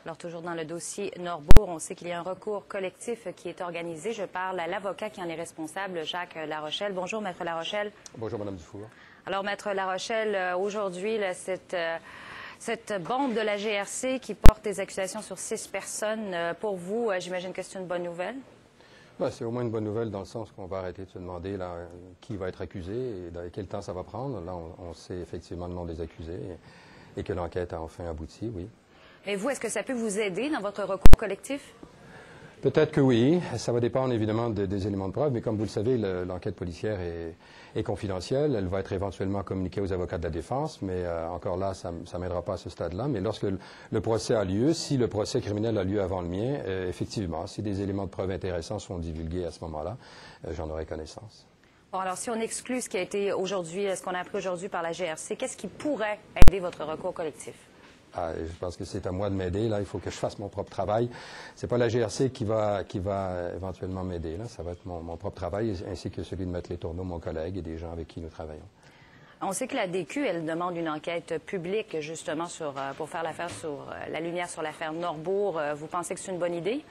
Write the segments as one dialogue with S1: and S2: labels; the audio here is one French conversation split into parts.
S1: Alors, toujours dans le dossier Norbourg, on sait qu'il y a un recours collectif qui est organisé. Je parle à l'avocat qui en est responsable, Jacques Larochelle. Bonjour, Maître Larochelle.
S2: Bonjour, Mme Dufour.
S1: Alors, Maître Larochelle, aujourd'hui, cette bande de la GRC qui porte des accusations sur 6 personnes, pour vous, j'imagine que c'est une bonne nouvelle?
S2: Ben, c'est au moins une bonne nouvelle dans le sens qu'on va arrêter de se demander là, qui va être accusé et dans quel temps ça va prendre. Là, on sait effectivement le nom des accusés et que l'enquête a enfin abouti, oui.
S1: Et vous, est-ce que ça peut vous aider dans votre recours collectif?
S2: Peut-être que oui. Ça va dépendre évidemment des éléments de preuve, mais comme vous le savez, l'enquête policière est confidentielle. Elle va être éventuellement communiquée aux avocats de la défense, mais encore là, ça ne m'aidera pas à ce stade-là. Mais lorsque le procès a lieu, si le procès criminel a lieu avant le mien, effectivement, si des éléments de preuve intéressants sont divulgués à ce moment-là, j'en aurai connaissance.
S1: Bon, alors si on exclut ce qui a été aujourd'hui, ce qu'on a appris aujourd'hui par la GRC, qu'est-ce qui pourrait aider votre recours collectif?
S2: Je pense que c'est à moi de m'aider. Là, il faut que je fasse mon propre travail. C'est pas la GRC qui va éventuellement m'aider. Là, ça va être mon propre travail, ainsi que celui de Maître Letourneau, mon collègue, et des gens avec qui nous travaillons.
S1: On sait que la DQ, elle demande une enquête publique, justement, pour faire la lumière sur l'affaire Norbourg. Vous pensez que c'est une bonne idée?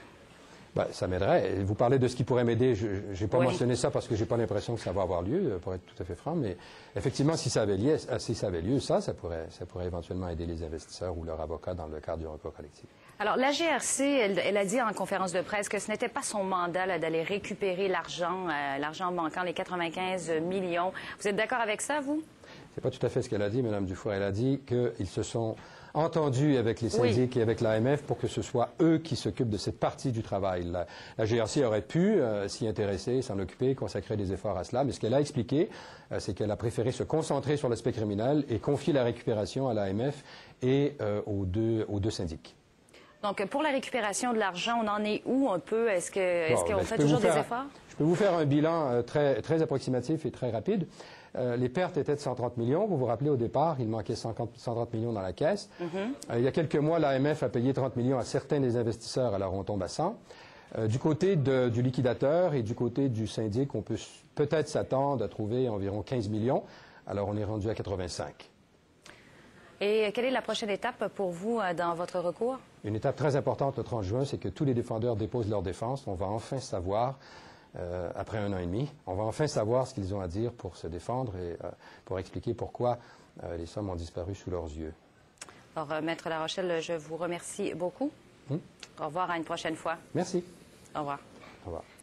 S2: Bien, ça m'aiderait. Vous parlez de ce qui pourrait m'aider. Je n'ai pas mentionné ça parce que je n'ai pas l'impression que ça va avoir lieu, pour être tout à fait franc. Mais effectivement, si ça avait lieu, ça pourrait éventuellement aider les investisseurs ou leurs avocats dans le cadre du recours collectif.
S1: Alors, la GRC, elle a dit en conférence de presse que ce n'était pas son mandat d'aller récupérer l'argent manquant, les 95 millions. Vous êtes d'accord avec ça, vous?
S2: C'est pas tout à fait ce qu'elle a dit, Mme Dufour. Elle a dit qu'ils se sont entendus avec les syndics et avec l'AMF pour que ce soit eux qui s'occupent de cette partie du travail. La GRC aurait pu s'y intéresser, s'en occuper, consacrer des efforts à cela, mais ce qu'elle a expliqué, c'est qu'elle a préféré se concentrer sur l'aspect criminel et confier la récupération à l'AMF et aux deux syndics. Donc,
S1: pour la récupération de l'argent, on en est où un peu? Est-ce qu'on fait toujours des efforts?
S2: Je peux vous faire un bilan très approximatif et très rapide. Les pertes étaient de 130 millions. Vous vous rappelez, au départ, il manquait 130 millions dans la caisse. Il y a quelques mois, l'AMF a payé 30 millions à certains des investisseurs, alors on tombe à 100. Du côté du liquidateur et du côté du syndic, on peut peut-être s'attendre à trouver environ 15 millions. Alors on est rendu à 85.
S1: Et quelle est la prochaine étape pour vous dans votre recours?
S2: Une étape très importante le 30 juin, c'est que tous les défendeurs déposent leur défense. On va enfin savoir, après 1 an et demi, on va enfin savoir ce qu'ils ont à dire pour se défendre et pour expliquer pourquoi les sommes ont disparu sous leurs yeux.
S1: Alors, Maître Larochelle, je vous remercie beaucoup. Au revoir, à une prochaine fois.
S2: Merci.
S1: Au revoir.
S2: Au revoir.